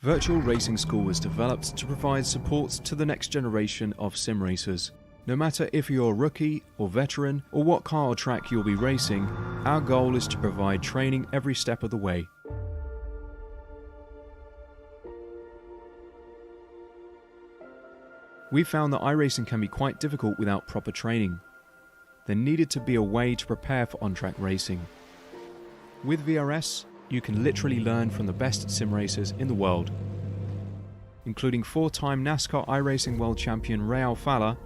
Virtual Racing School was developed to provide support to the next generation of sim racers. No matter if you're a rookie or veteran or what car or track you'll be racing, our goal is to provide training every step of the way. We found that iRacing can be quite difficult without proper training. There needed to be a way to prepare for on-track racing. With VRS, you can literally learn from the best sim racers in the world, including 4-time NASCAR iRacing World Champion Ray Alfalla.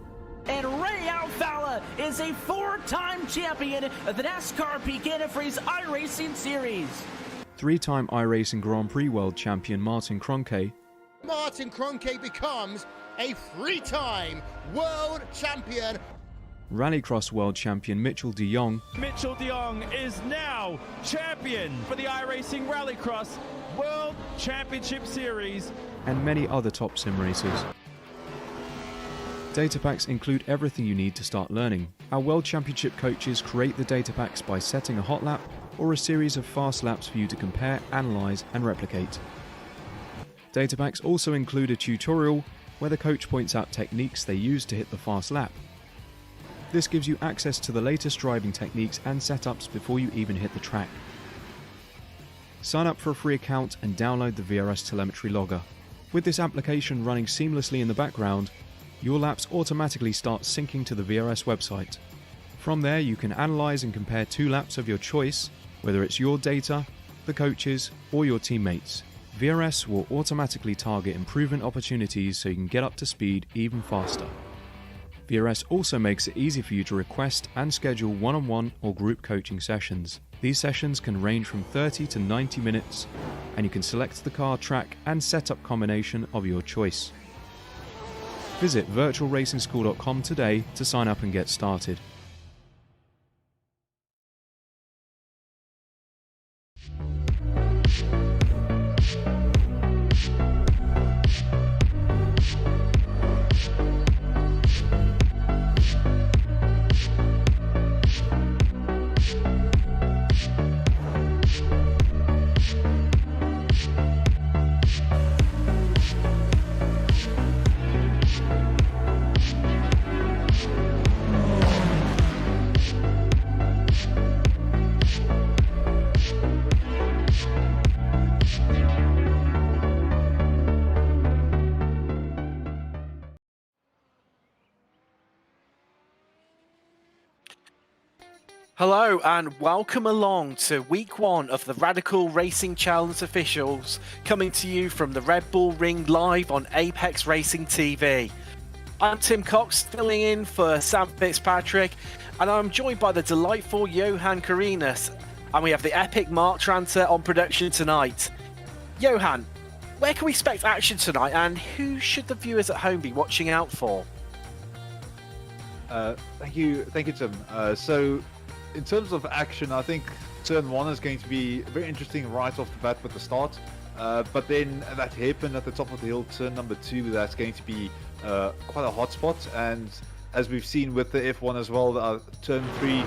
And Ray Alfalla is a 4-time champion of the NASCAR Peak Antifreeze iRacing Series. 3-time iRacing Grand Prix World Champion Martin Kroenke. Martin Kroenke becomes a 3-time world champion. Rallycross World Champion Mitchell de Jong. Mitchell de Jong is now champion for the iRacing Rallycross World Championship Series. And many other top sim racers. Data packs include everything you need to start learning. Our World Championship coaches create the data packs by setting a hot lap or a series of fast laps for you to compare, analyze, and replicate. Data packs also include a tutorial where the coach points out techniques they use to hit the fast lap. This gives you access to the latest driving techniques and setups before you even hit the track. Sign up for a free account and download the VRS telemetry logger. With this application running seamlessly in the background, your laps automatically start syncing to the VRS website. From there, you can analyze and compare 2 laps of your choice, whether it's your data, the coaches, or your teammates. VRS will automatically target improvement opportunities so you can get up to speed even faster. VRS also makes it easy for you to request and schedule one-on-one or group coaching sessions. These sessions can range from 30 to 90 minutes, and you can select the car, track, and setup combination of your choice. Visit virtualracingschool.com today to sign up and get started. Hello and welcome along to week 1 of the Radical Racing Challenge officials, coming to you from the Red Bull Ring live on Apex Racing TV. I'm Tim Cox, filling in for Sam Fitzpatrick, and I'm joined by the delightful Johan Carinas, and we have the epic Mark Tranter on production tonight. Johan, where can we expect action tonight, and who should the viewers at home be watching out for? Thank you, Tim. So, in terms of action, I think turn 1 is going to be very interesting right off the bat with the start. But then that hairpin at the top of the hill, turn number 2, that's going to be quite a hot spot. And as we've seen with the F1 as well, turn 3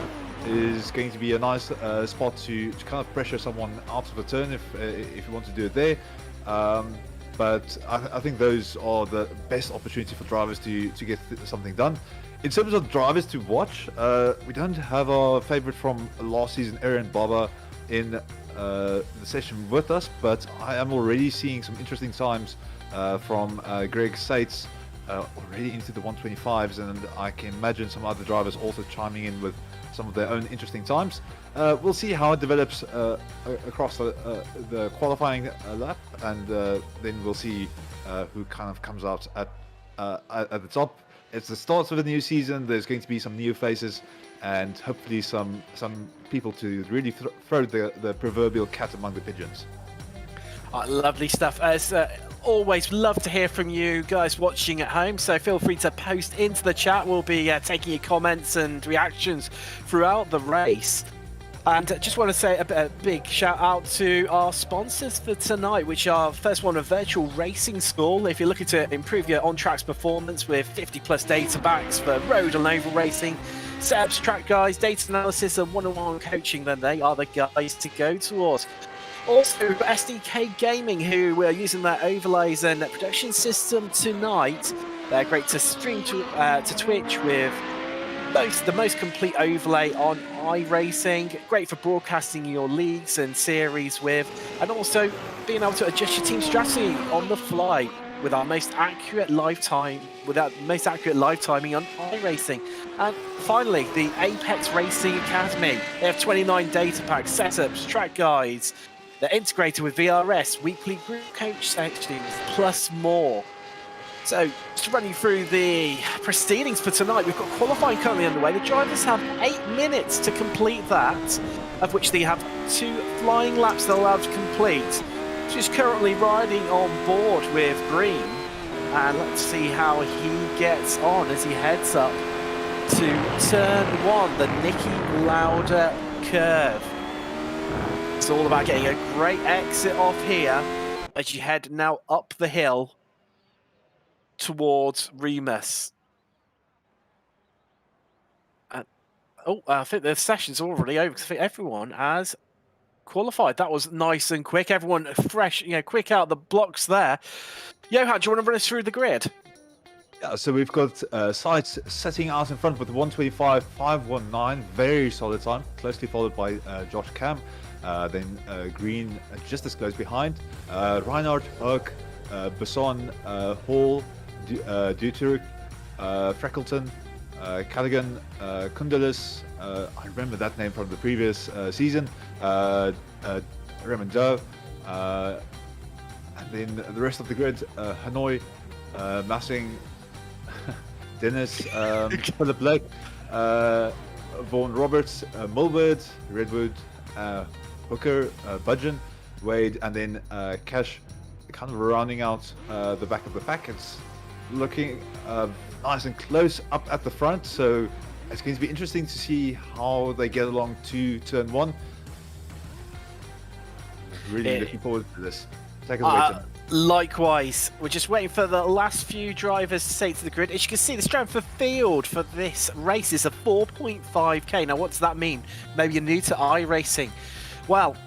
is going to be a nice spot to kind of pressure someone out of a turn if you want to do it there. But I think those are the best opportunity for drivers to get something done. In terms of drivers to watch, we don't have our favorite from last season, Aaron Barber, in the session with us, but I am already seeing some interesting times from Greg Sates already into the 125s, and I can imagine some other drivers also chiming in with some of their own interesting times. We'll see how it develops across the qualifying lap, and then we'll see who kind of comes out at the top. It's the start of a new season. There's going to be some new faces, and hopefully some people to really throw the proverbial cat among the pigeons. Lovely stuff. As always, love to hear from you guys watching at home, so feel free to post into the chat. We'll be taking your comments and reactions throughout the race. And just want to say a big shout out to our sponsors for tonight, which are first one, a Virtual Racing School. If you're looking to improve your on-tracks performance with 50+ data packs for road and oval racing, setups, track guides, data analysis and one-on-one coaching, then they are the guys to go towards. Also, we've got SDK Gaming, who are using their overlays and production system tonight. They're great to stream to Twitch with the most complete overlay on iRacing. Great for broadcasting your leagues and series with, and also being able to adjust your team strategy on the fly with our most accurate live timing on iRacing. And finally, the Apex Racing Academy. They have 29 data packs, setups, track guides. They're integrated with VRS, weekly group coach sections, plus more. So, just to run you through the proceedings for tonight, we've got qualifying currently underway. The drivers have 8 minutes to complete that, of which they have 2 flying laps they're allowed to complete. She's currently riding on board with Green, and let's see how he gets on as he heads up to turn 1, the Nicky Lauda curve. It's all about getting a great exit off here as you head now up the hill towards Remus. I think the session's already over because I think everyone has qualified. That was nice and quick. Everyone fresh, quick out the blocks there. Johan, do you want to run us through the grid? Yeah, so we've got sides setting out in front with 1:25.519, very solid time, closely followed by Josh Cam. Then Green just as close behind. Reinhardt, Hook, Besson, Hall, Duturk, Freckleton, Callaghan, Kundalis, I remember that name from the previous season, Raymond Dove, and then the rest of the grid, Hanoi, Massing, Dennis, Philip Blake, Vaughan Roberts, Mulbird, Redwood, Hooker, Budgeon, Wade, and then Cash, kind of rounding out the back of the pack. It's looking nice and close up at the front, so it's going to be interesting to see how they get along to turn 1. Really looking forward to this. Take it away, Tim. Likewise, we're just waiting for the last few drivers to take to the grid. As you can see, the strength of field for this race is a 4.5k. Now, what does that mean? Maybe you're new to iRacing. Well,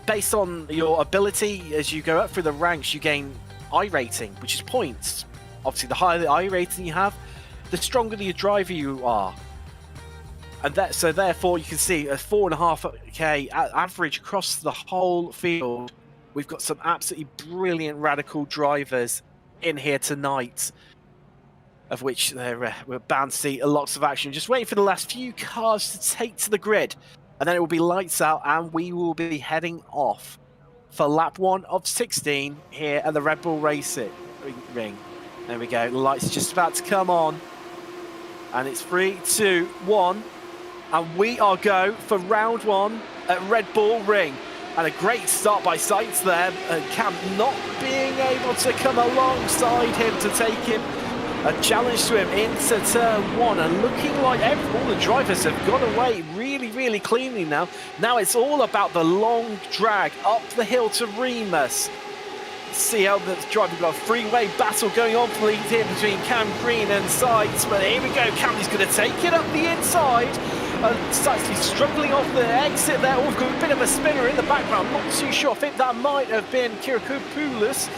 based on your ability, as you go up through the ranks, you gain I rating, which is points. Obviously, the higher the I rating you have, the stronger the driver you are. And so therefore, you can see a 4.5k average across the whole field. We've got some absolutely brilliant radical drivers in here tonight, of which we're bound to see lots of action. Just waiting for the last few cars to take to the grid, and then it will be lights out, and we will be heading off for lap 1 of 16 here at the Red Bull Racing Ring. There we go. The lights are just about to come on, and it's 3, 2, 1, and we are go for round 1 at Red Bull Ring. And a great start by Sights there, and Cam not being able to come alongside him to take him. A challenge to him into turn 1, and looking like all the drivers have got away really, really cleanly now. Now it's all about the long drag up the hill to Remus. See how the driver got a freeway battle going on for lead here between Cam Green and Sights, but here we go, Cam's going to take it up the inside. Sights is struggling off the exit there. Oh, we've got a bit of a spinner in the background, not too sure. I think that might have been Kirakopoulos,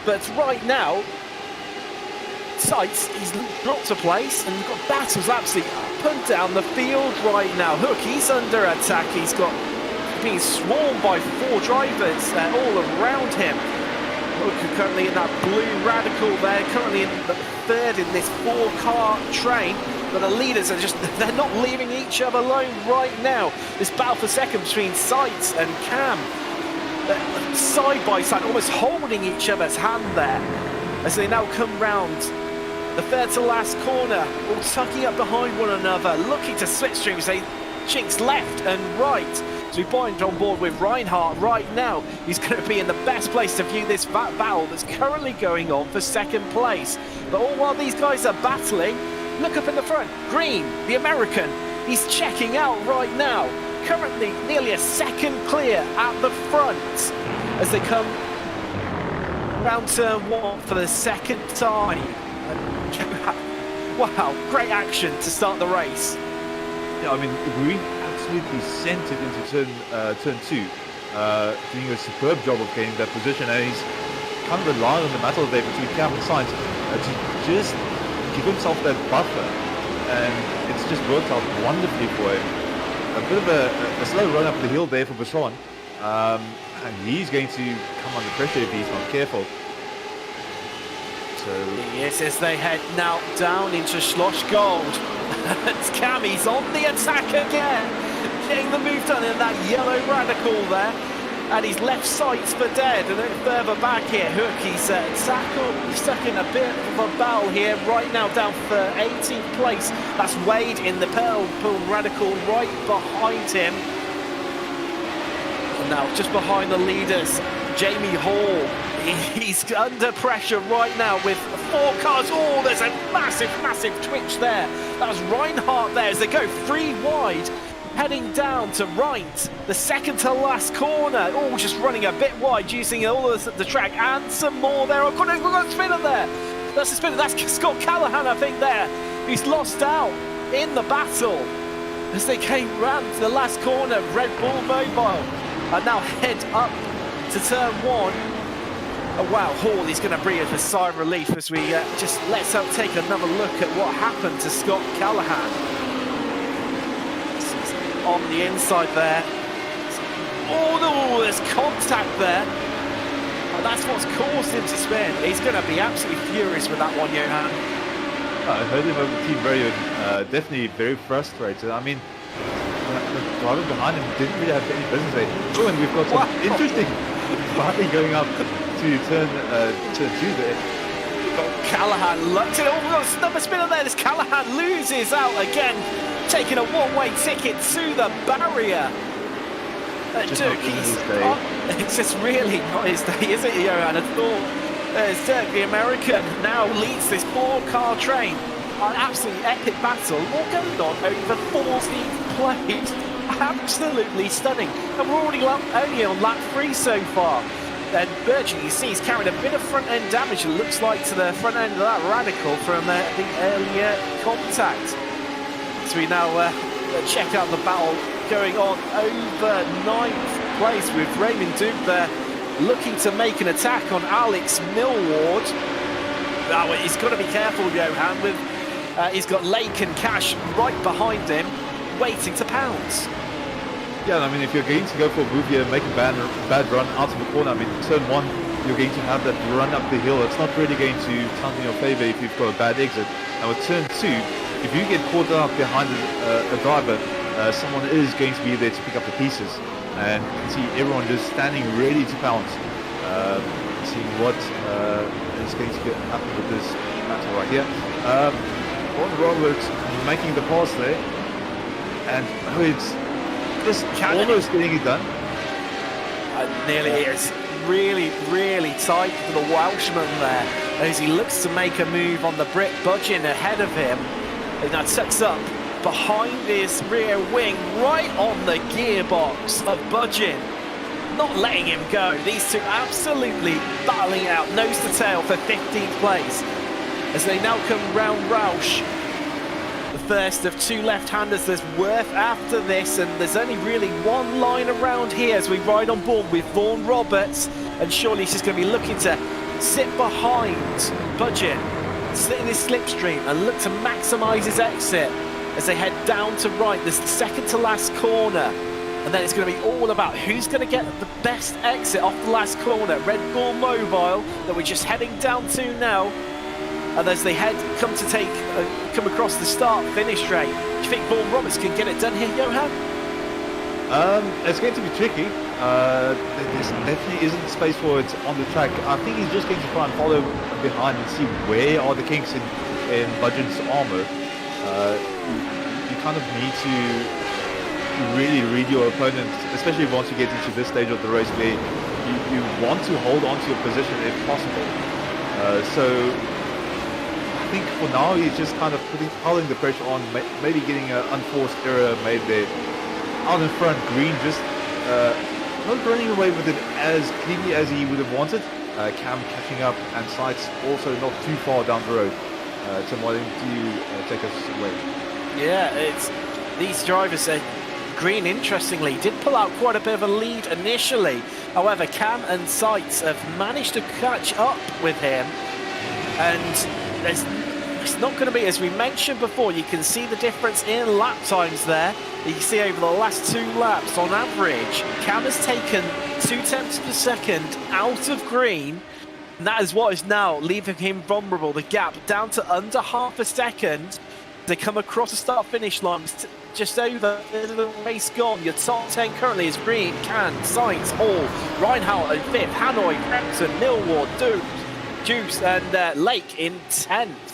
but right now, Sights, he's dropped a place, and we've got battles absolutely up and down the field right now. Hook, he's under attack. He's being swarmed by 4 drivers all around him. Hook currently in that blue radical there, currently in the 3rd in this 4-car train. But the leaders are they're not leaving each other alone right now. This battle for second between Sights and Cam. Side by side, almost holding each other's hand there. As they now come round the 3rd to last corner, all tucking up behind one another, looking to slipstream as they jinx left and right. So we bind on board with Reinhardt right now. He's going to be in the best place to view this battle that's currently going on for 2nd place. But all while these guys are battling, look up in the front. Green, the American, he's checking out right now. Currently nearly a 2nd clear at the front as they come round turn 1 for the 2nd time. Wow, great action to start the race. Yeah, I mean, Green absolutely sent it into turn 2. doing a superb job of getting that position, and he's kind of relying on the battle there between Cam and Sainz to just give himself that buffer, and it's just worked out wonderfully for him. A bit of a slow run up the hill there for Basson, and he's going to come under pressure if he's not careful. So yes, as they head now down into Schloss Gold. It's Cammy's on the attack again, getting the move done in that yellow radical there. And he's left sights for dead, and then further back here, Hook, he's stuck in a bit of a battle here, right now down for 18th place. That's Wade in the purple radical right behind him. And now just behind the leaders, Jamie Hall. He's under pressure right now with 4 cars. Oh, there's a massive twitch there. That was Reinhardt there as they go 3 wide. Heading down to right, the second to last corner. Oh, just running a bit wide, using all the track, and some more there. We've got a spinner there. That's a spinner. That's Scott Callahan, I think, there. He's lost out in the battle as they came round to the last corner. Red Bull Mobile and now head up to turn 1. Oh, wow, Hall is going to breathe a sigh of relief as we let's take another look at what happened to Scott Callahan. On the inside there. Oh no, there's contact there. And that's what's caused him to spin. He's going to be absolutely furious with that one, Johan. I heard him over the team radio, definitely very frustrated. I mean, the driver behind him didn't really have any business there. Oh, and we've got some interesting party going up to turn 2 there. Callahan looked at it. Oh, there's another spinner there. This Callahan loses out again, taking a one-way ticket to the barrier. Dirk, it's just really not his day, is it, Johan? I thought there's Dirk, the American, now leads this 4-car train. An absolutely epic battle, all going on over 14th place. Absolutely stunning. And we're already only on lap 3 so far. And Virgin, you see, he's carried a bit of front-end damage, it looks like, to the front end of that radical from the earlier contact. So we now check out the battle going on over 9th place with Raymond Duke there, looking to make an attack on Alex Millward. Oh, he's got to be careful, Johan, with he's got Lake and Cash right behind him, waiting to pounce. Yeah, I mean, if you're going to go for a move here and make a bad run out of the corner, I mean, turn 1, you're going to have that run up the hill. It's not really going to count in your favor if you've got a bad exit. Now with turn 2, if you get caught up behind a driver, someone is going to be there to pick up the pieces. And you can see everyone just standing ready to pounce. Seeing what is going to happen with this battle right here. Ron Roberts making the pass there. And it's just almost getting it done. Nearly is. Really, really tight for the Welshman there as he looks to make a move on the Brit Budgeon ahead of him. And now tucks up behind his rear wing, right on the gearbox of Budgeon, not letting him go. These two absolutely battling out nose to tail for 15th place as they now come round Roush. The first of 2 left-handers. There's Worth after this, and there's only really one line around here as we ride on board with Vaughan Roberts, and surely she's going to be looking to sit behind Budgeon, sit in his slipstream and look to maximise his exit as they head down to right, this second to last corner. And then it's going to be all about who's going to get the best exit off the last corner. Red Bull Mobile that we're just heading down to now. And as they come across the start-finish straight, do you think Vaughan Roberts can get it done here, Johan? It's going to be tricky. There definitely isn't space for it on the track. I think he's just going to try and follow behind and see where are the kinks in Budgeon's armor. You kind of need to really read your opponent, especially once you get into this stage of the race where you want to hold on to your position if possible. So I think for now he's just kind of piling the pressure on, maybe getting an unforced error made there. Out in front, Green just not running away with it as cleanly as he would have wanted. Cam catching up, and Sights also not too far down the road. Tim, why don't you take us away? Yeah, it's these drivers are Green, interestingly, did pull out quite a bit of a lead initially. However, Cam and Sights have managed to catch up with him. And it's not going to be, as we mentioned before, you can see the difference in lap times there. You can see over the last 2 laps, on average, Cam has taken 0.2 of a second out of Green. And that is what is now leaving him vulnerable. The gap down to under half a second. They come across the start-finish line, just over the race gone. Your top 10 currently is Green, Can, Sainz, Hall, Reinhardt in 5th, Hanoi, Brampton, Millward, Juice and Lake in 10th.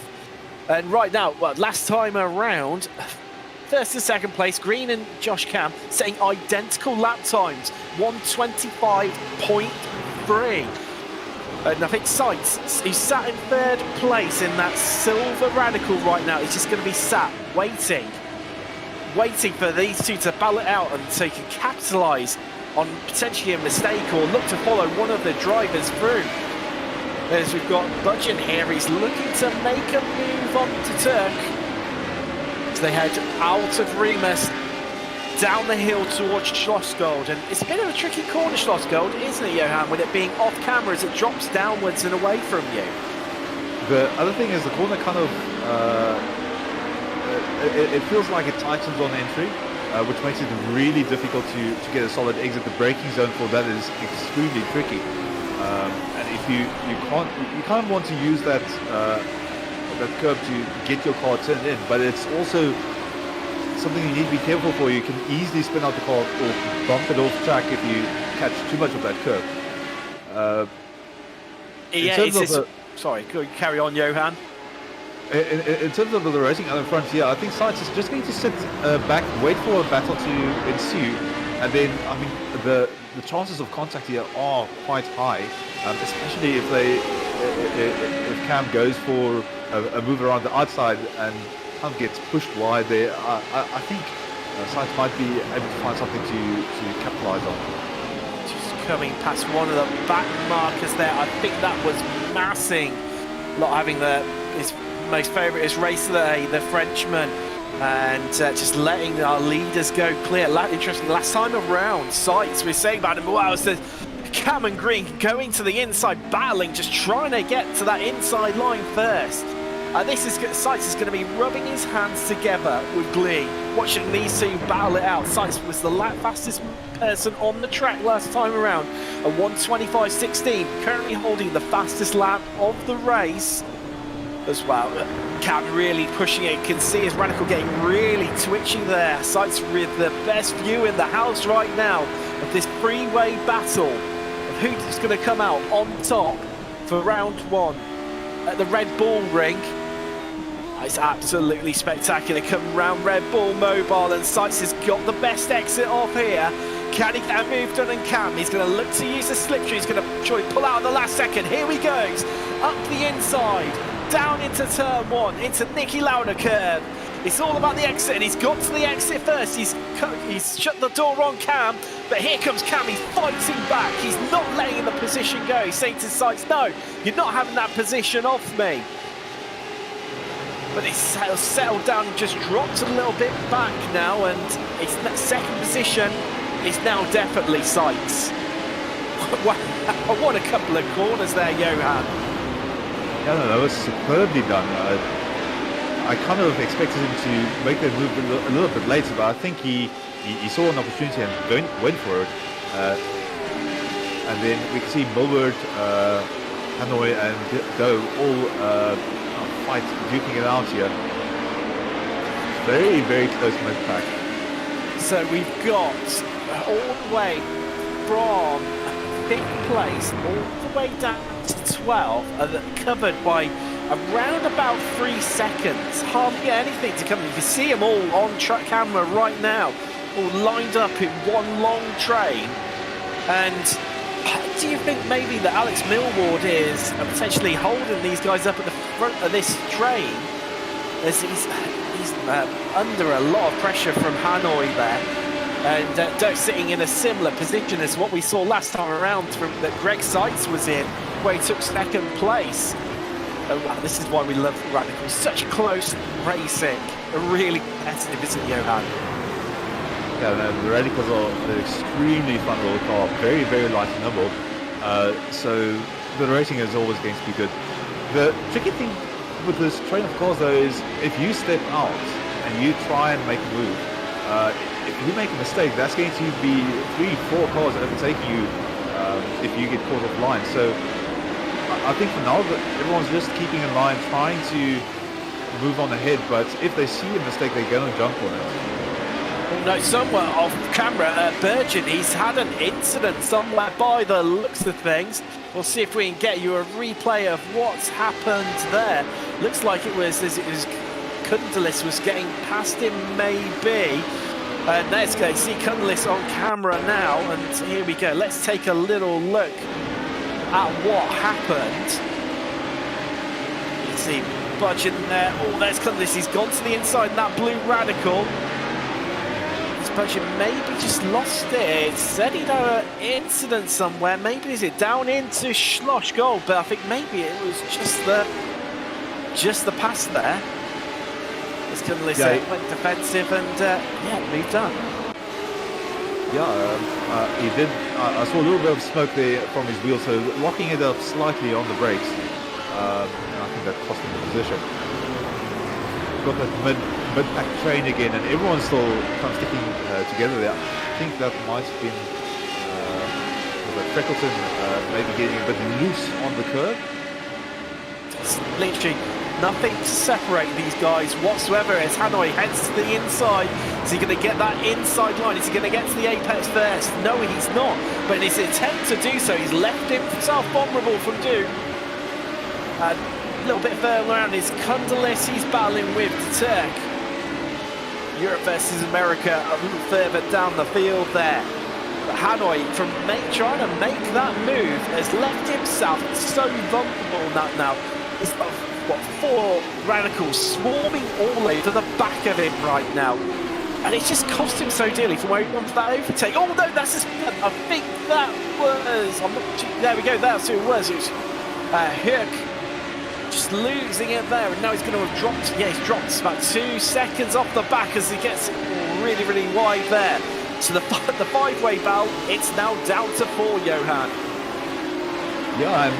And right now, well, last time around, first and second place, Green and Josh Cam setting identical lap times, 1:25.3. And I think Sights, who's sat in 3rd place in that silver radical right now, is just going to be sat waiting for these two to battle it out and so he can capitalise on potentially a mistake or look to follow one of the drivers through. As we've got Budgeon here, he's looking to make a move on to Turk. As they head out of Remus, down the hill towards Schlossgold. And it's a bit of a tricky corner, Schlossgold, isn't it, Johan, with it being off camera as it drops downwards and away from you. The other thing is the corner kind of, it feels like it tightens on entry, which makes it really difficult to get a solid exit. The braking zone for that is extremely tricky. And if you kind of want to use that curve to get your car turned in, but it's also something you need to be careful for. You can easily spin out the car or bump it off track if you catch too much of that curve. Sorry, carry on, Johan. In terms of the racing out in front here, I think Sights is just going to sit back, wait for a battle to ensue, and then, I mean, the chances of contact here are quite high, especially if Cam goes for a move around the outside and kind of gets pushed wide there. I think Sights might be able to find something to capitalise on. Just coming past one of the back markers there. I think that was Massing, not having his most favourite race today, the Frenchman, and just letting our leaders go clear. Interesting, last time around, Sights, we're saying about him, wow, it's the Cam and Green going to the inside, battling, just trying to get to that inside line first. Sights is going to be rubbing his hands together with glee, watching these two battle it out. Sights was the fastest person on the track last time around, a 1:25.16, currently holding the fastest lap of the race as well. Cam really pushing it. You can see his radical getting really twitchy there. Sights with the best view in the house right now of this freeway battle of who's going to come out on top for round 1 at the Red Bull Ring. It's absolutely spectacular. Come round Red Bull Mobile, and Sights has got the best exit off here. Can he get a move done? And Cam, he's going to look to use the slipstream. He's going to try to pull out at the last second. Here he goes, up the inside, down into turn 1, into Nicky Lauda curve. It's all about the exit, and he's got to the exit first. He's shut the door on Cam, but here comes Cam. He's fighting back. He's not letting the position go. He's saying to Sights, no, you're not having that position off me. But he's settled down and just dropped a little bit back now, and his second position is now definitely Sights. Wow, what a couple of corners there, Johan. Yeah, no, that was superbly done. I kind of expected him to make that move a little bit later, but I think he saw an opportunity and went for it. And then we can see Millward, Hanoi and Do all fight, duking it out here. Very, very close mid-pack. So we've got all the way from 5th place all the way down to 12, covered by around about 3 seconds. Hardly anything to come. You can see them all on track camera right now, all lined up in one long train. And do you think maybe that Alex Millward is potentially holding these guys up at the front of this train, as he's under a lot of pressure from Hanoi there, and Dirk sitting in a similar position as what we saw last time around that Greg Sights was in, where he took 2nd place. Oh, wow, this is why we love Radicals. Such close racing. Really competitive, isn't it, Johan? Yeah, the radicals are extremely fun little car, very, very light and nimble. So the racing is always going to be good. The tricky thing with this train of cars though is if you step out and you try and make a move, if you make a mistake, that's going to be 3-4 cars overtaking you if you get caught offline. So I think for now that everyone's just keeping in line, trying to move on ahead, but if they see a mistake, they're going to jump on it. Oh no, somewhere off camera, Virgin, he's had an incident somewhere by the looks of things. We'll see if we can get you a replay of what's happened there. Looks like it was as it was Kundalis was getting past him, maybe. And let's go see Kundalis on camera now, and here we go. Let's take a little look at what happened. You see Budgeon there. Oh, there's Kundalis. He's gone to the inside in that blue radical. Budgeon maybe just lost it. It said he'd had an incident somewhere. Maybe is it down into Schloss Gold, but I think maybe it was just the pass there. As Kundalis went defensive and yeah, moved on. Yeah, he did. I saw a little bit of smoke there from his wheel, so locking it up slightly on the brakes. And I think that cost him the position. Got that mid-pack train again, and everyone's still kind of sticking together there. I think that might have been Freckleton maybe getting a bit loose on the curve. It's literally nothing to separate these guys whatsoever as Hanoi heads to the inside. Is he going to get that inside line? Is he going to get to the apex first? No, he's not. But in his attempt to do so, he's left himself vulnerable from doom. A little bit further around is Kundalis. He's battling with Turk. Europe versus America a little further down the field there. But Hanoi, from trying to make that move, has left himself so vulnerable now. He's got, what, 4 radicals swarming all over the back of him right now. And it's just cost him so dearly from where he wants that overtake. Oh no, that's just, I think that was, there we go, that's who it was. It was Hook. Just losing it there, and now he's going to have dropped. Yeah, he's dropped about 2 seconds off the back as he gets really, really wide there. So the 5-way battle, it's now down to 4, Johan. Yeah, and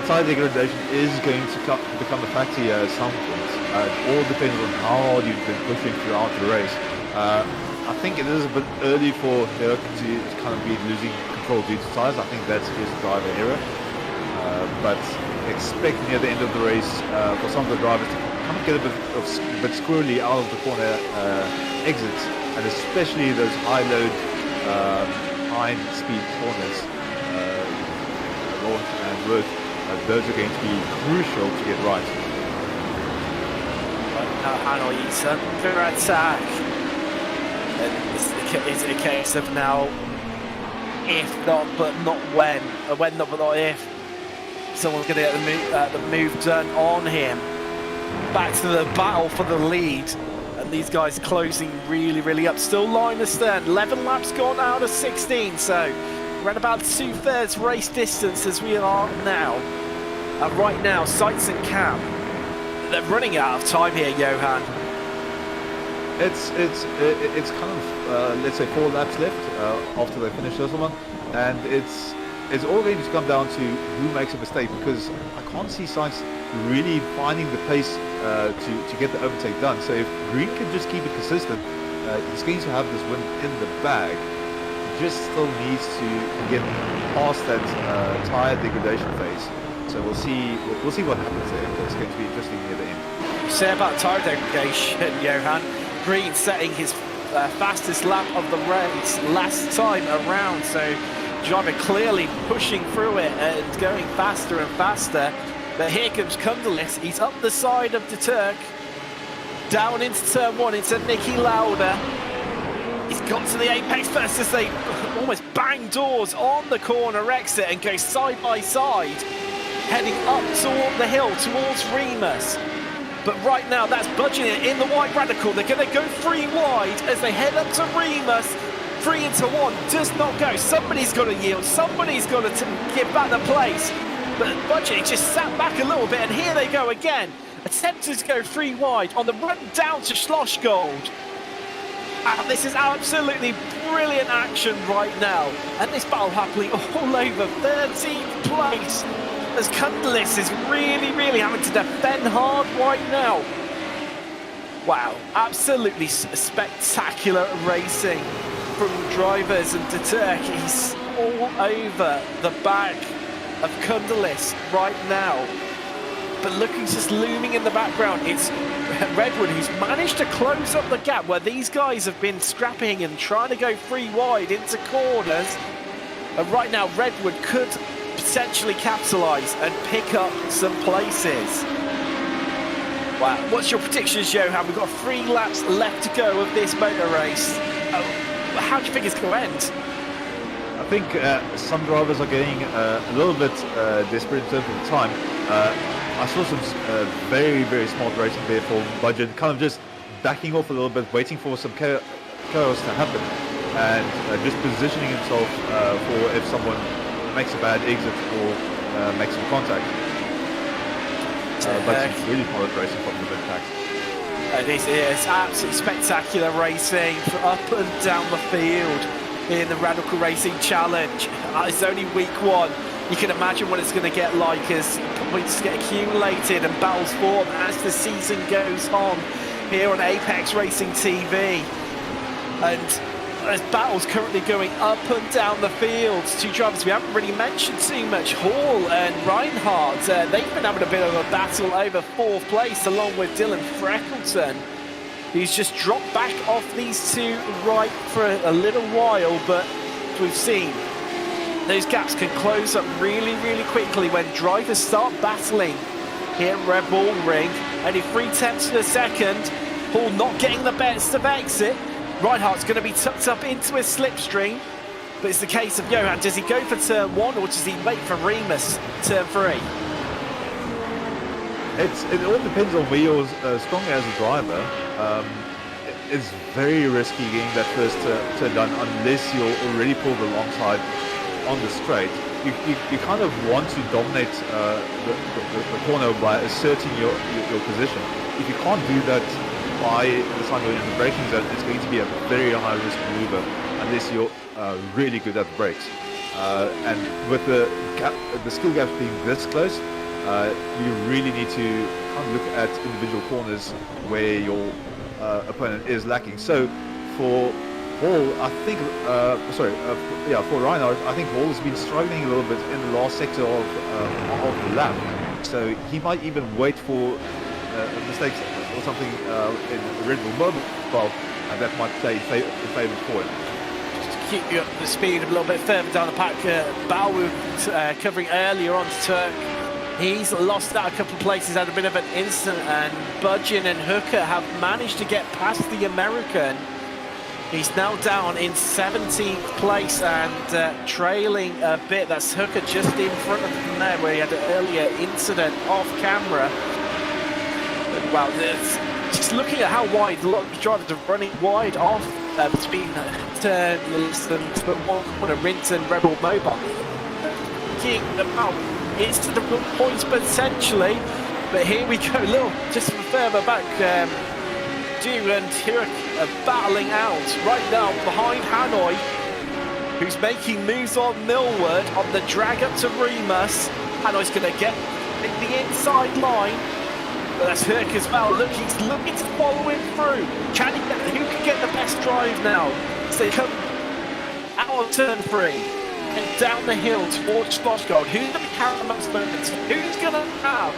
tire degradation is going to become a factor at some point. It all depends on how hard you've been pushing throughout the race. I think it is a bit early for Herc to kind of be losing control due to tires. I think that's his driver error. But expect near the end of the race for some of the drivers to kind of get a bit squirrely out of the corner exits, and especially those high-load, high-speed corners, launch and work. Those are going to be crucial to get right. But now Hanoi is under attack. And is it a case of now, if not, but not when? When not, but not if. Someone's going to get the move done on him. Back to the battle for the lead. And these guys closing really, really up. Still line astern. 11 laps gone out of 16. So we're at about 2/3 race distance as we are now. And right now, Sights and Cam, they're running out of time here, Johan. It's kind of, let's say 4 laps left after they finish this one. And it's all going to come down to who makes a mistake, because I can't see Sainz really finding the pace to get the overtake done. So if Green can just keep it consistent, he's going to have this win in the bag. He just still needs to get past that tire degradation phase. So we'll see what happens there. It's going to be interesting near the end. You say about tire degradation, Johan. Green setting his fastest lap of the race last time around. So driver clearly pushing through it and going faster and faster. But here comes Kundalis. He's up the side of the Turk. Down into turn 1, into Nicky Lauda. He's got to the apex first as they almost bang doors on the corner exit and go side by side, heading up toward the hill towards Remus. But right now, that's budging it in the white radical. They're going to go 3 wide as they head up to Remus. 3 into 1 does not go. Somebody's got to yield. Somebody's got to give back the place. But Budget just sat back a little bit, and here they go again. Attempted to go 3 wide on the run down to Schloss Gold. This is absolutely brilliant action right now. And this battle happening all over 13th place. As Cundalis is really having to defend hard right now. Wow, absolutely spectacular racing from drivers, and Deturk, he's all over the back of Cundalis right now. But look who's just looming in the background. It's Redwood who's managed to close up the gap where these guys have been scrapping and trying to go free wide into corners. And right now, Redwood could potentially capitalise and pick up some places. Wow, what's your predictions, Johan? We've got 3 laps left to go of this motor race. How do you think it's going to end? I think some drivers are getting a little bit desperate in terms of the time. I saw some very smart racing there from Budget, kind of just backing off a little bit, waiting for some chaos to happen, and just positioning himself for if someone makes a bad exit or makes some contact. But it's really solid racing from the mid-pack. This is absolutely spectacular racing up and down the field in the Radical Racing Challenge. It's only week 1. You can imagine what it's going to get like as points get accumulated and battles fought as the season goes on here on Apex Racing TV. And there's battles currently going up and down the field. 2 drivers we haven't really mentioned too much, Hall and Reinhardt. They've been having a bit of a battle over 4th place along with Dylan Freckleton, who's just dropped back off these 2 right for a little while, but we've seen those gaps can close up really quickly when drivers start battling here at Red Bull Ring. Only 3/10 of a second. Hall not getting the best of exit. Reinhardt's going to be tucked up into a slipstream, but it's the case of Johan. Does he go for turn 1 or does he wait for Remus turn 3? It all depends on where you're strong as a driver. It's very risky getting that first turn done unless you're already pulled alongside on the straight. You kind of want to dominate the corner by asserting your position. If you can't do that by the time you're in the braking zone, it's going to be a very high risk maneuver unless you're really good at the brakes. And with the skill gap being this close, you really need to kind of look at individual corners where your opponent is lacking. So for Hall, I think, for Reinhardt, I think Hall has been struggling a little bit in the last sector of the lap. So he might even wait for mistakes or something in Red Bull Mobile, and that might play in favour for him. Just to keep you up to speed a little bit further down the pack, Bao covering earlier on to Turk. He's lost out a couple of places, had a bit of an incident, and Budgeon and Hooker have managed to get past the American. He's now down in 17th place and trailing a bit. That's Hooker just in front of him there, where he had an earlier incident off camera. But, well, just looking at how wide a lot of drivers are running wide off between Turnless and one of Rinton Red Bull Mobile. King about it's to the points potentially, but here we go. Little just further back. Du and Hirak are battling out right now behind Hanoi, who's making moves on Millward on the drag up to Remus. Hanoi's going to get the inside line, but that's Hirk as well. Look, he's looking to follow him through. Who can get the best drive now? So they come out of turn 3 and down the hill towards Schlossgold. Who's going to carry the most moments? Who's going to have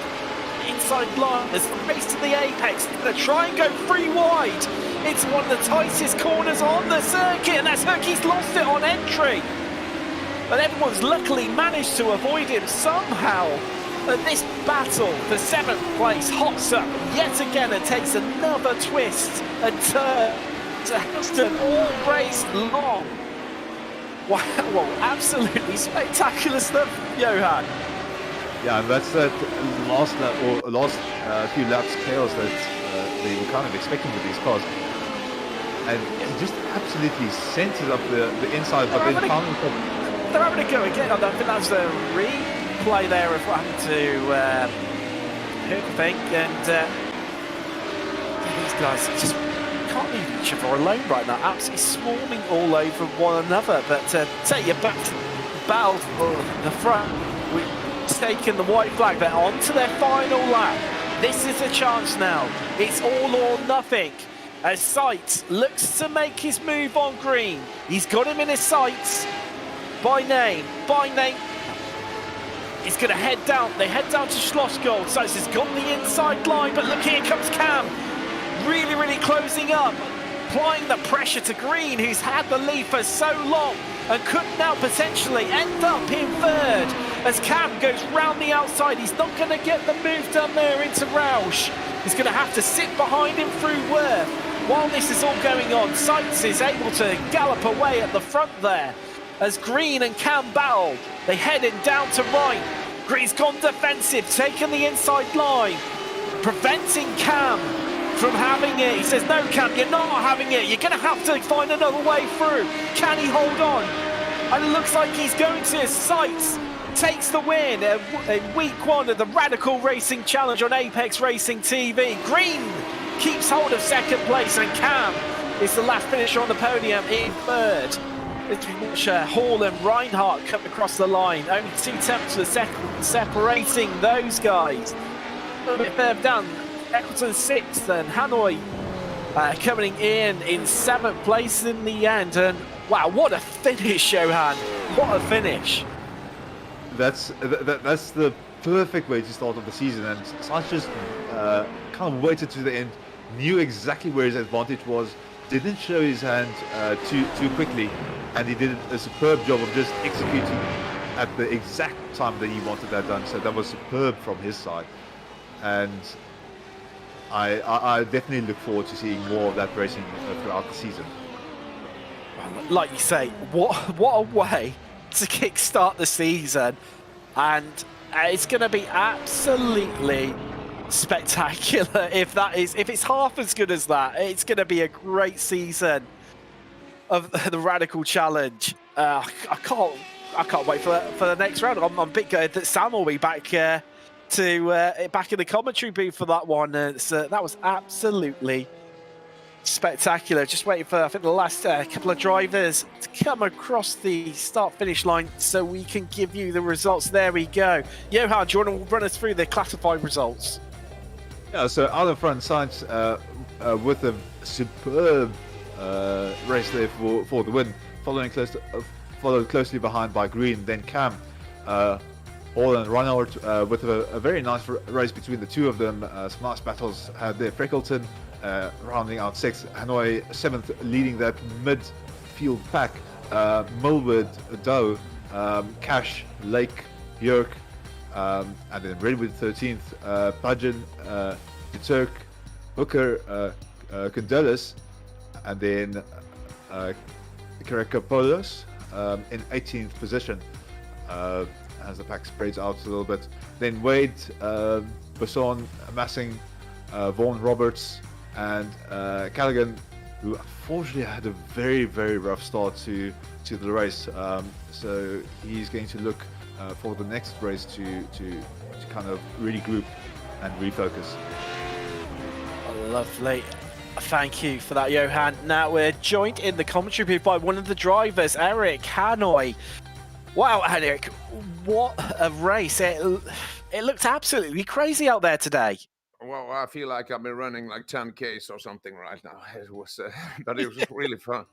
inside line? There's a race to the apex. They're going to try and go free wide. It's one of the tightest corners on the circuit, and that's Herc. He's lost it on entry. But everyone's luckily managed to avoid him somehow. And this battle for 7th place hots up yet again and takes another twist and turn to Houston all race long. Wow, absolutely spectacular stuff, Johan. Yeah, and that's that last lap or last few laps chaos that they were kind of expecting with these cars, and he just absolutely centers up the inside, but then found himself. They're having a go again. I think that's a replay there of what happened to Hook, I think, and these guys just can't leave each other alone right now. Absolutely swarming all over one another. But take you back to battle for the front. We've taken the white flag. They're on to their final lap. This is a chance now. It's all or nothing. As Sights looks to make his move on green. He's got him in his sights. By name. He's going to head down. They head down to Schlossgold. Sights has got the inside line, but look, here comes Cam. Really, really closing up. Applying the pressure to Green, who's had the lead for so long and could now potentially end up in third. As Cam goes round the outside, he's not going to get the move done there into Roush. He's going to have to sit behind him through Worth. While this is all going on, Sights is able to gallop away at the front there. As Green and Cam battle, they headed down to right. Green's gone defensive, taking the inside line, preventing Cam from having it. He says, no, Cam, you're not having it. You're going to have to find another way through. Can he hold on? And it looks like he's going to. Sights takes the win in week 1 of the Radical Racing Challenge on Apex Racing TV. Green keeps hold of second place, and Cam is the last finisher on the podium in third. It's watch Hall and Reinhardt come across the line. Only 2 tenths of a second separating those guys. A little bit further down, Eccleston 6th and Hanoi coming in 7th place in the end. And wow, what a finish, Johan! What a finish! That's the perfect way to start off the season, and Sights just kind of waited to the end, knew exactly where his advantage was, didn't show his hand too quickly, and he did a superb job of just executing at the exact time that he wanted that done. So that was superb from his side, and I definitely look forward to seeing more of that racing throughout the season. Like you say, what a way to kickstart the season, and it's going to be absolutely spectacular if it's half as good as that. It's going to be a great season of the Radical Challenge. I can't wait for the next round. I'm a bit good that Sam will be back back in the commentary booth for that one. That was absolutely spectacular. Just waiting for, I think, the last couple of drivers to come across the start-finish line so we can give you the results. There we go. Johan, do you want to run us through the classified results? Yeah, so out of front, Sights with a superb race there for the win, followed closely behind by Green, then Cam, Hall and Reinhardt with a very nice race between the two of them. Some nice battles had there. Freckleton rounding out 6th, Hanoi 7th, leading that midfield pack. Mulwood, Doe, Cash, Lake, Björk, and then Redwood 13th, Pudgeon, Turk, Hooker, Condelis, and then Karakopoulos in 18th position as the pack spreads out a little bit. Then Wade, Basson, Massing, Vaughan Roberts, and Callaghan, who unfortunately had a very, very rough start to the race. So he's going to look for the next race to kind of regroup and refocus. Lovely. Thank you for that, Johan. Now we're joined in the commentary booth by one of the drivers, Eric Hanoi. Wow, Eric, what a race. It looked absolutely crazy out there today. Well, I feel like I've been running like 10Ks or something right now. It was, but it was really fun.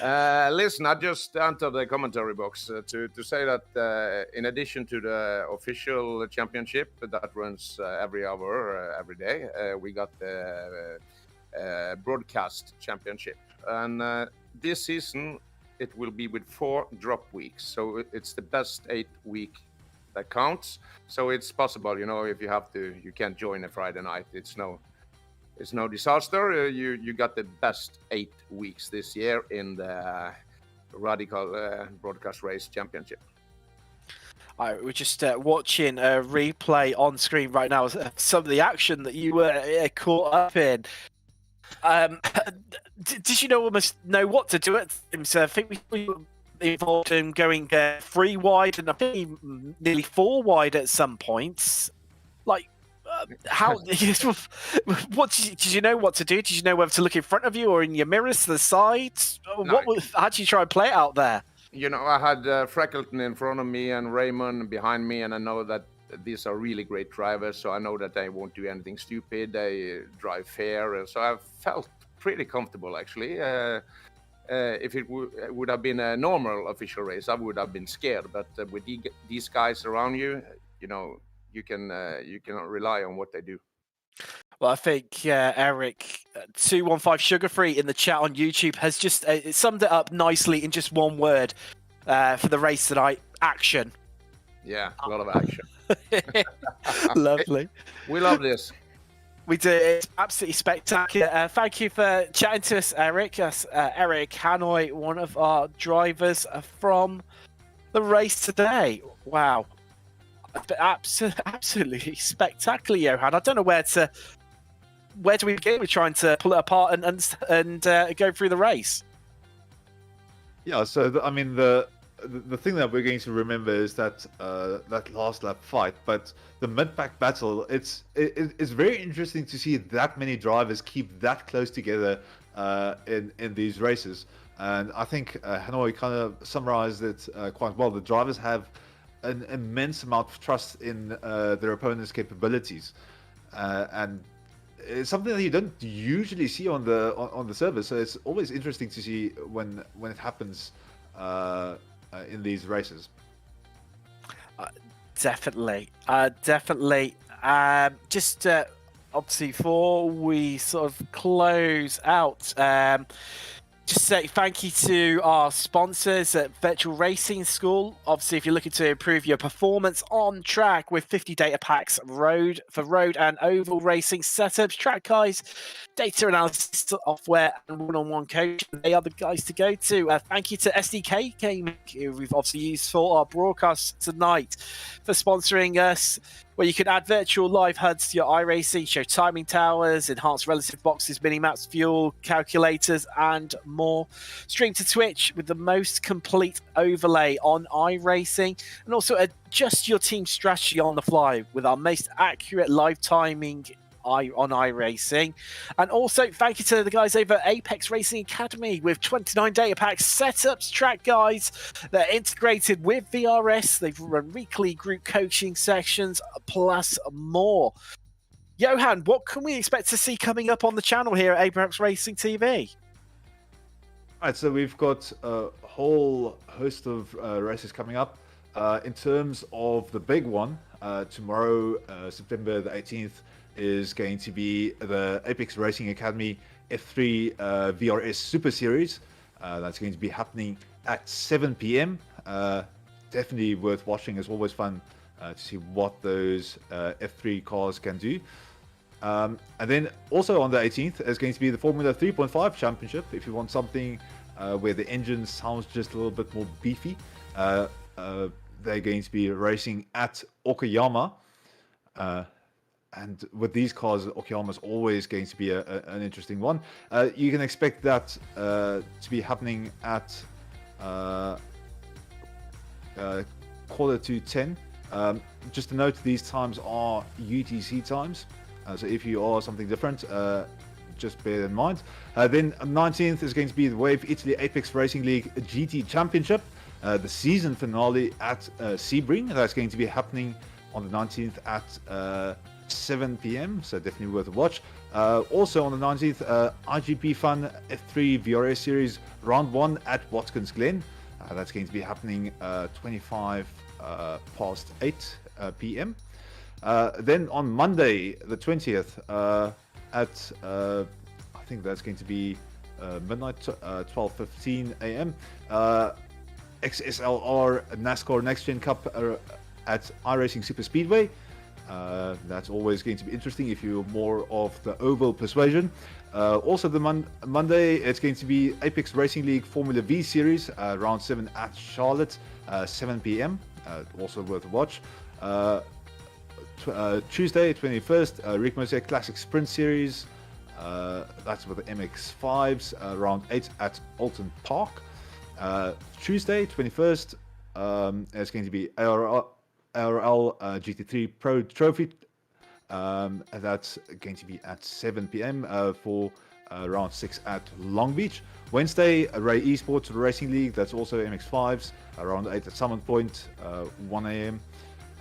Listen, I just entered the commentary box to say that in addition to the official championship that runs every hour, every day, we got the broadcast championship. And this season, it will be with 4 drop weeks. So it's the best 8 week that counts. So it's possible, if you have to, you can't join a Friday night. It's no disaster. You got the best 8 weeks this year in the Radical Broadcast Race Championship. We're just watching a replay on screen right now. Some of the action that you were caught up in. Did you almost know what to do at times? I think we involved in going 3 wide and I think nearly 4 wide at some points. Like, How? What did you know what to do? Did you know whether to look in front of you or in your mirrors to the sides? No. How did you try and play it out there? You know, I had Freckleton in front of me and Raymond behind me, and I know that these are really great drivers, so I know that they won't do anything stupid. They drive fair, so I felt pretty comfortable, actually. If it would have been a normal official race, I would have been scared. But with these guys around you, you know, you can rely on what they do. Well, I think Eric 215 Sugar Free in the chat on YouTube has just summed it up nicely in just one word for the race tonight: action. Yeah, a lot of action. Lovely. We love this. We do. It's absolutely spectacular. Thank you for chatting to us, Eric. That's Eric Hanoi, one of our drivers from the race today. Wow. Absolutely spectacular, Johan. I don't know where do we begin with trying to pull it apart and go through the race. Yeah, so I mean the thing that we're going to remember is that that last lap fight, but the mid-pack battle, it's very interesting to see that many drivers keep that close together in these races. And I think Hanoi kind of summarized it quite well. The drivers have an immense amount of trust in their opponent's capabilities, and it's something that you don't usually see on the server. So it's always interesting to see when it happens in these races. Definitely. Just obviously before we sort of close out, just say thank you to our sponsors at Virtual Racing School. Obviously, if you're looking to improve your performance on track with 50 data packs for road and oval racing setups, track guides, data analysis software, and one-on-one coaching, they are the guys to go to. Thank you to SDK Gaming, who we've obviously used for our broadcast tonight, for sponsoring us, where you can add virtual live HUDs to your iRacing, show timing towers, enhance relative boxes, mini-maps, fuel calculators, and more. Stream to Twitch with the most complete overlay on iRacing, and also adjust your team strategy on the fly with our most accurate live timing on iRacing. And also thank you to the guys over at Apex Racing Academy with 29 data packs, setups, track guides that are integrated with VRS. They've run weekly group coaching sections plus more. Johan, what can we expect to see coming up on the channel here at Apex Racing TV? All right, so we've got a whole host of races coming up. In terms of the big one, tomorrow, September the 18th, is going to be the Apex Racing Academy F3 VRS Super Series. That's going to be happening at 7 p.m. Definitely worth watching. It's always fun to see what those F3 cars can do. And then also on the 18th is going to be the Formula 3.5 Championship. If you want something where the engine sounds just a little bit more beefy, they're going to be racing at Okayama. And with these cars, Okayama is always going to be an interesting one. You can expect that to be happening at 9:45. Just to note, these times are UTC times. So if you are something different, just bear in mind. Then 19th is going to be the Wave Italy Apex Racing League GT Championship, the season finale at Sebring. That's going to be happening on the 19th at 7 p.m. So definitely worth a watch. Also on the 19th, IGP Fun F3 VRS Series Round 1 at Watkins Glen. That's going to be happening 25 past 8 p.m. Then on Monday, the 20th, at I think that's going to be midnight, 12:15 a.m. XSLR NASCAR Next Gen Cup at iRacing Super Speedway. That's always going to be interesting if you're more of the oval persuasion. Also, the Monday, it's going to be Apex Racing League Formula V Series, Round 7 at Charlotte, 7 p.m. Also worth a watch. Tuesday, 21st, Rick Mosaic Classic Sprint Series. That's with the MX-5s, Round 8 at Alton Park. Tuesday, 21st, it's going to be ARL GT3 Pro Trophy And that's going to be at 7 p.m. For round 6 at Long Beach. Wednesday, Ray Esports Racing League. That's also MX5s. Round 8 at Summit Point, 1 a.m.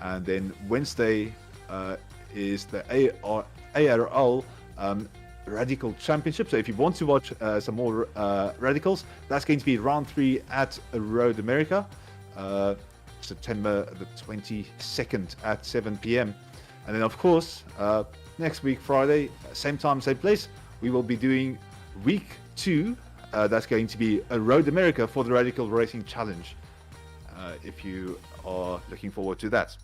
And then Wednesday is the ARL Radical Championship. So if you want to watch some more Radicals, that's going to be round 3 at Road America, September the 22nd at 7 p.m. And then, of course, next week, Friday, same time, same place, we will be doing week 2. That's going to be a Road America for the Radical Racing Challenge, if you are looking forward to that.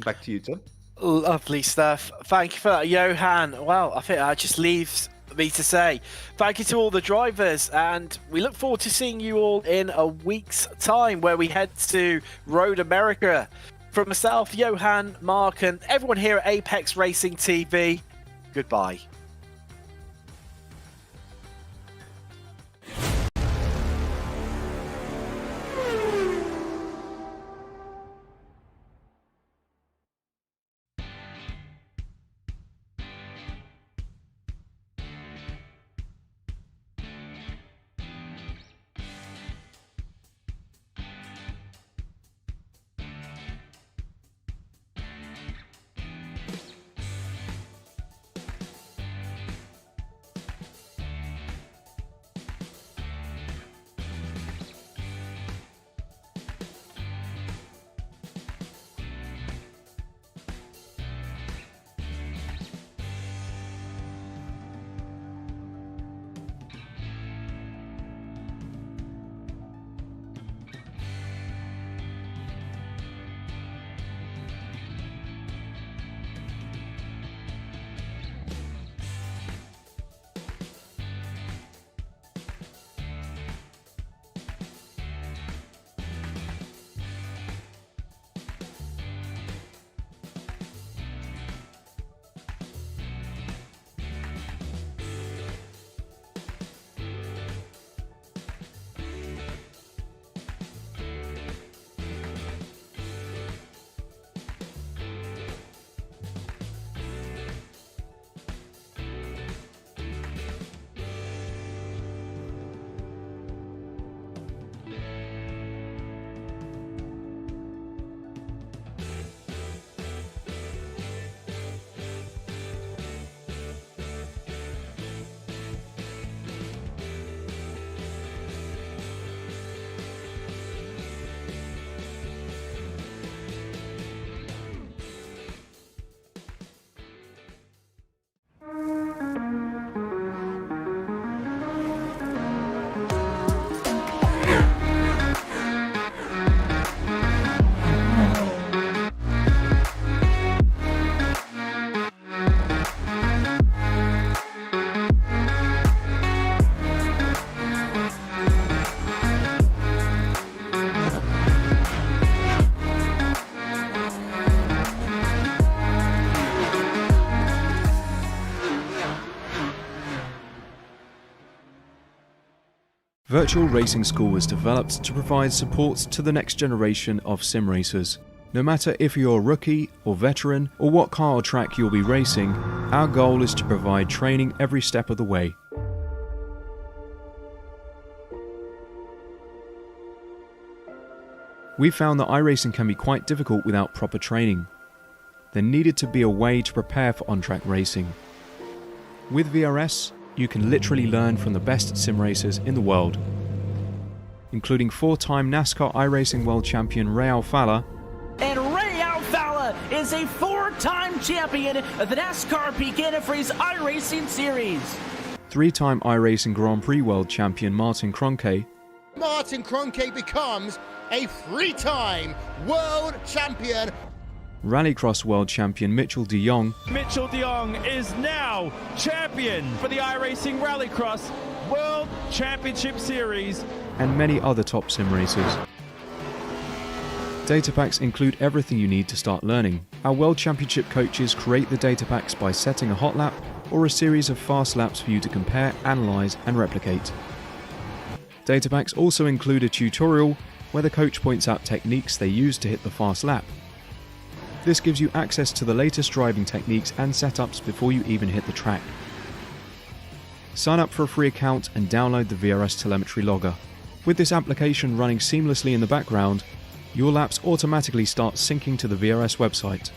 Back to you, Tim. Lovely stuff. Thank you for that, Johan. Well, I think that just leaves me to say thank you to all the drivers, and we look forward to seeing you all in a week's time where we head to Road America. From myself, Johan, Mark, and everyone here at Apex Racing TV, goodbye. Virtual Racing School was developed to provide support to the next generation of sim racers. No matter if you're a rookie or veteran or what car or track you'll be racing, our goal is to provide training every step of the way. We found that iRacing can be quite difficult without proper training. There needed to be a way to prepare for on-track racing. With VRS, you can literally learn from the best sim racers in the world, including 4-time NASCAR iRacing World Champion Ray Alfala. And Ray Alfala is a 4-time champion of the NASCAR Peak Antifreeze iRacing Series. 3-time iRacing Grand Prix World Champion Martin Kroenke. Martin Kroenke becomes a 3-time world champion. Rallycross World Champion Mitchell de Jong. Mitchell de Jong is now champion for the iRacing Rallycross World Championship Series. And many other top sim racers. Data packs include everything you need to start learning. Our World Championship coaches create the data packs by setting a hot lap or a series of fast laps for you to compare, analyze, and replicate. Data packs also include a tutorial where the coach points out techniques they use to hit the fast lap. This gives you access to the latest driving techniques and setups before you even hit the track. Sign up for a free account and download the VRS telemetry logger. With this application running seamlessly in the background, your laps automatically start syncing to the VRS website.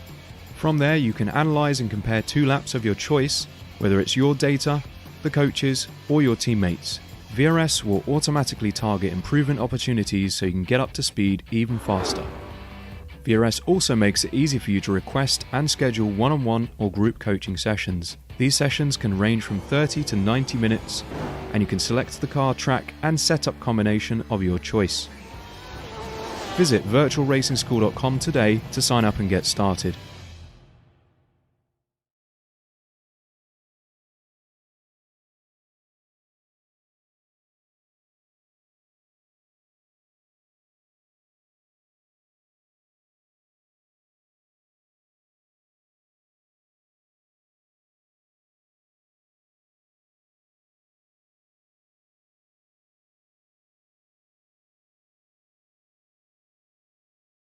From there, you can analyze and compare 2 laps of your choice, whether it's your data, the coaches, or your teammates. VRS will automatically target improvement opportunities so you can get up to speed even faster. VRS also makes it easy for you to request and schedule one-on-one or group coaching sessions. These sessions can range from 30 to 90 minutes, and you can select the car, track, and setup combination of your choice. Visit virtualracingschool.com today to sign up and get started.